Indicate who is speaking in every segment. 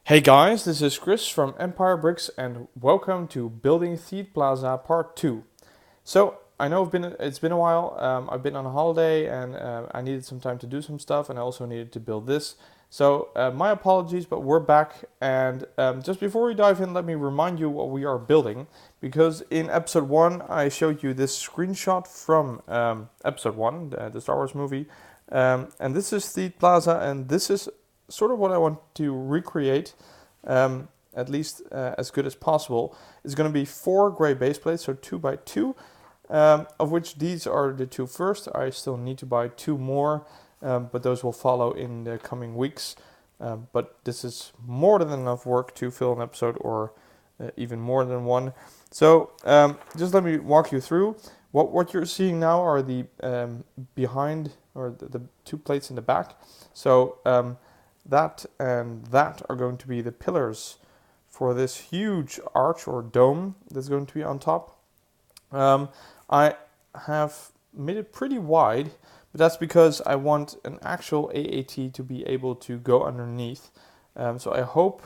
Speaker 1: Hey guys, this is Chris from Empire Bricks and welcome to Building Theed Plaza Part 2. So, I know it's been a while, I've been on a holiday and I needed some time to do some stuff and I also needed to build this. So, my apologies, but we're back and just before we dive in, let me remind you what we are building. Because in episode 1 I showed you this screenshot from episode 1, the Star Wars movie. And this is Theed Plaza and this is sort of what I want to recreate, at least as good as possible. It's going to be 4 gray base plates, so 2 by 2, of which these are the 2 first. I still need to buy 2 more, but those will follow in the coming weeks. But this is more than enough work to fill an episode or even more than one. So just let me walk you through. What you're seeing now are the behind, or the 2 plates in the back. So that and that are going to be the pillars for this huge arch or dome that's going to be on top. I have made it pretty wide, but that's because I want an actual AAT to be able to go underneath. So I hope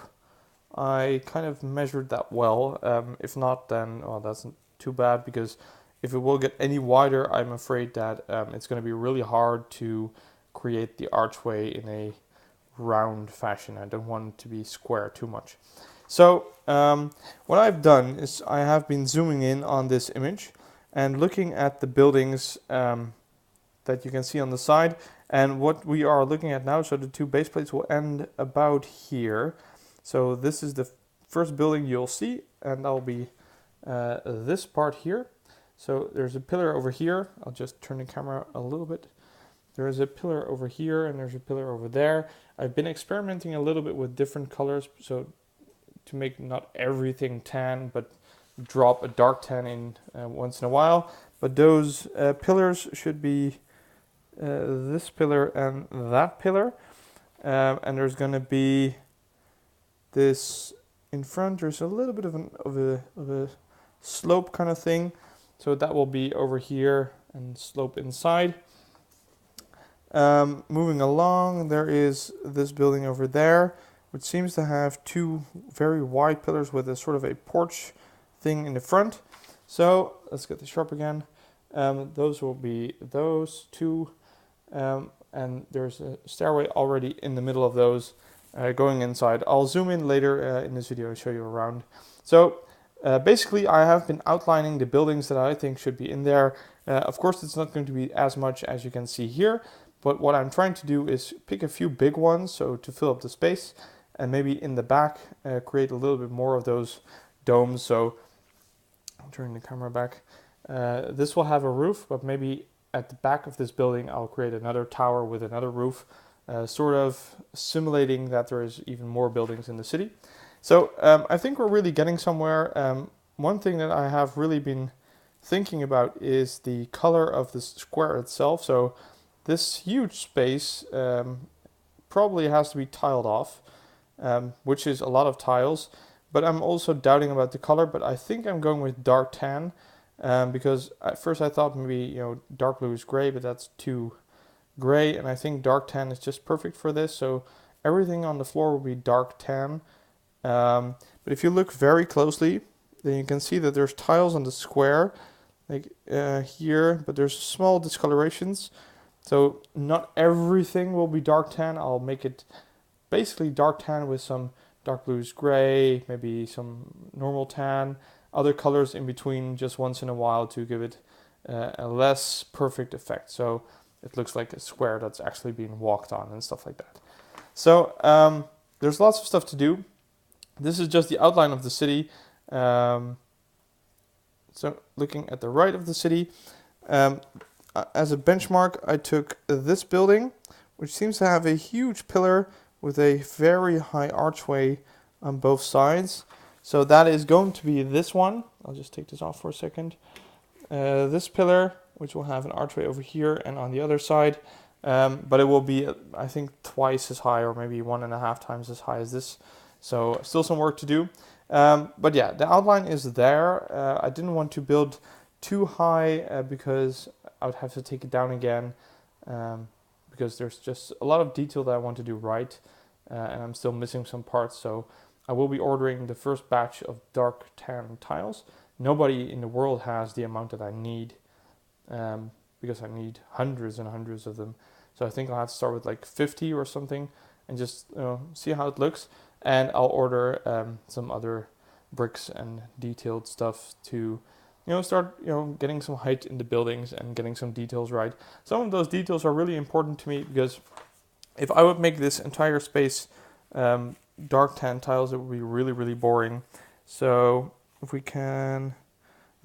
Speaker 1: I kind of measured that well. If not, then that's not too bad, because if it will get any wider, I'm afraid that it's going to be really hard to create the archway in a round fashion. I don't want it to be square too much. So what I've done is I have been zooming in on this image and looking at the buildings that you can see on the side. And what we are looking at now, so the 2 base plates will end about here. So this is the first building you'll see, and that'll be this part here. So there's a pillar over here. I'll just turn the camera a little bit. There is a pillar over here and there's a pillar over there. I've been experimenting a little bit with different colors, so to make not everything tan, but drop a dark tan in once in a while. But those pillars should be this pillar and that pillar. And there's going to be this in front. There's a little bit of a slope kind of thing. So that will be over here and slope inside. Moving along, there is this building over there, which seems to have 2 very wide pillars with a sort of a porch thing in the front. So let's get the sharp again. Those will be those 2, and there's a stairway already in the middle of those going inside. I'll zoom in later in this video and show you around. So basically, I have been outlining the buildings that I think should be in there. Of course, it's not going to be as much as you can see here. But what I'm trying to do is pick a few big ones, so to fill up the space, and maybe in the back create a little bit more of those domes. So I'll turn the camera back. This will have a roof, but maybe at the back of this building I'll create another tower with another roof, sort of simulating that there is even more buildings in the city. So I think we're really getting somewhere. One thing that I have really been thinking about is the color of the square itself. So this huge space probably has to be tiled off, which is a lot of tiles. But I'm also doubting about the color, but I think I'm going with dark tan, because at first I thought maybe dark blue is gray, but that's too gray, and I think dark tan is just perfect for this. So everything on the floor will be dark tan. But if you look very closely, then you can see that there's tiles on the square, like here, but there's small discolorations. So not everything will be dark tan. I'll make it basically dark tan with some dark blues, gray, maybe some normal tan, other colors in between just once in a while to give it a less perfect effect. So it looks like a square that's actually being walked on and stuff like that. So there's lots of stuff to do. This is just the outline of the city. So looking at the right of the city, as a benchmark, I took this building, which seems to have a huge pillar with a very high archway on both sides. So that is going to be this one. I'll just take this off for a second. This pillar, which will have an archway over here and on the other side. But it will be, I think, twice as high, or maybe 1.5 times as high as this. So still some work to do. But yeah, the outline is there. I didn't want to build too high because I would have to take it down again, because there's just a lot of detail that I want to do right. and I'm still missing some parts, so I will be ordering the first batch of dark tan tiles. Nobody in the world has the amount that I need, because I need hundreds and hundreds of them. So I think I'll have to start with like 50 or something and just see how it looks. And I'll order some other bricks and detailed stuff to start getting some height in the buildings and getting some details right. Some of those details are really important to me because if I would make this entire space dark tan tiles, it would be really, really boring. So if we can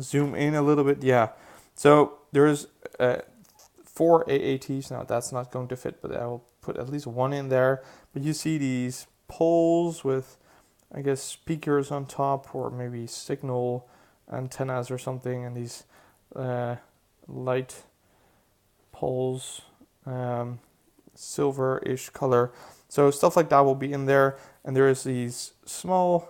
Speaker 1: zoom in a little bit, yeah. So there's 4 AATs. Now that's not going to fit, but I will put at least one in there. But you see these poles with, I guess, speakers on top, or maybe signal antennas or something, and these light poles, silver-ish color. So stuff like that will be in there. And there is these small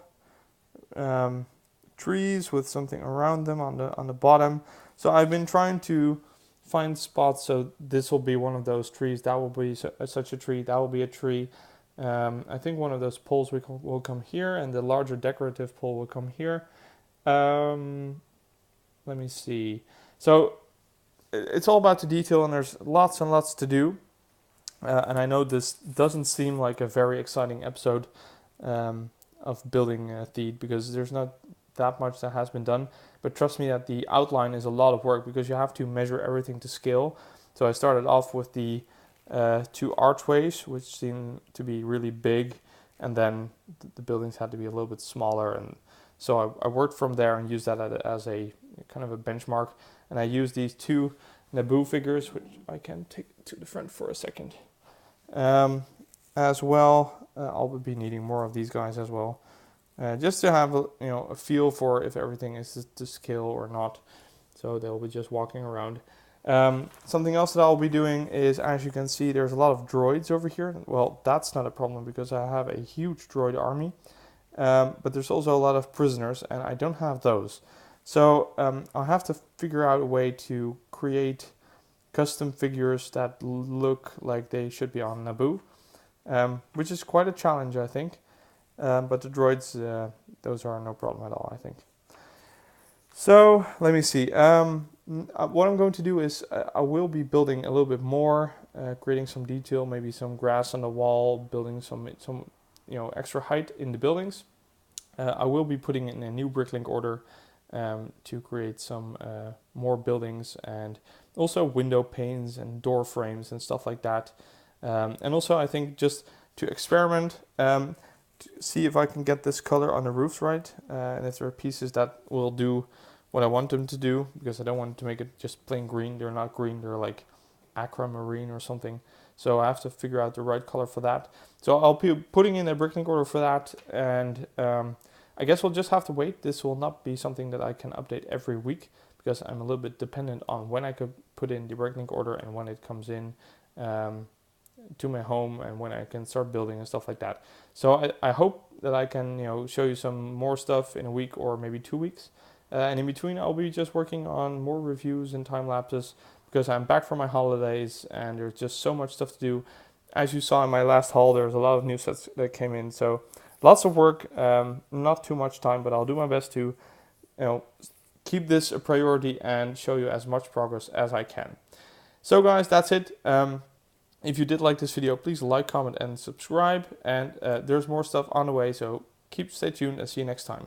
Speaker 1: trees with something around them on the bottom. So I've been trying to find spots. So this will be one of those trees. That will be such a tree. That will be a tree. I think one of those poles will come here, and the larger decorative pole will come here. Let me see. So it's all about the detail, and there's lots and lots to do. And I know this doesn't seem like a very exciting episode of building Theed, because there's not that much that has been done. But trust me that the outline is a lot of work, because you have to measure everything to scale. So I started off with the 2 archways, which seem to be really big, and then the buildings had to be a little bit smaller. And so I worked from there and used that as a kind of a benchmark. And I used these 2 Naboo figures, which I can take to the front for a second. As well, I'll be needing more of these guys as well, just to have a feel for if everything is to scale or not. So they'll be just walking around. Something else that I'll be doing is, as you can see, there's a lot of droids over here. Well, that's not a problem because I have a huge droid army, but there's also a lot of prisoners, and I don't have those. So I'll have to figure out a way to create custom figures that look like they should be on Naboo, which is quite a challenge, I think. But the droids, those are no problem at all, I think. So let me see. What I'm going to do is I will be building a little bit more, creating some detail, maybe some grass on the wall, building some extra height in the buildings. I will be putting in a new bricklink order to create some more buildings, and also window panes and door frames and stuff like that. And also I think just to experiment, to see if I can get this color on the roofs right, and if there are pieces that will do what I want them to do, because I don't want to make it just plain green. They're not green, they're like aquamarine or something. So I have to figure out the right color for that. So I'll be putting in a bricklink order for that, and I guess we'll just have to wait. This will not be something that I can update every week, because I'm a little bit dependent on when I could put in the bricklink order and when it comes in to my home, and when I can start building and stuff like that. So I hope that I can show you some more stuff in a week or maybe 2 weeks. And in between, I'll be just working on more reviews and time lapses, because I'm back from my holidays and there's just so much stuff to do. As you saw in my last haul, there's a lot of new sets that came in. So lots of work, not too much time, but I'll do my best to keep this a priority and show you as much progress as I can. So guys, that's it. If you did like this video, please like, comment, and subscribe. And there's more stuff on the way, so stay tuned and see you next time.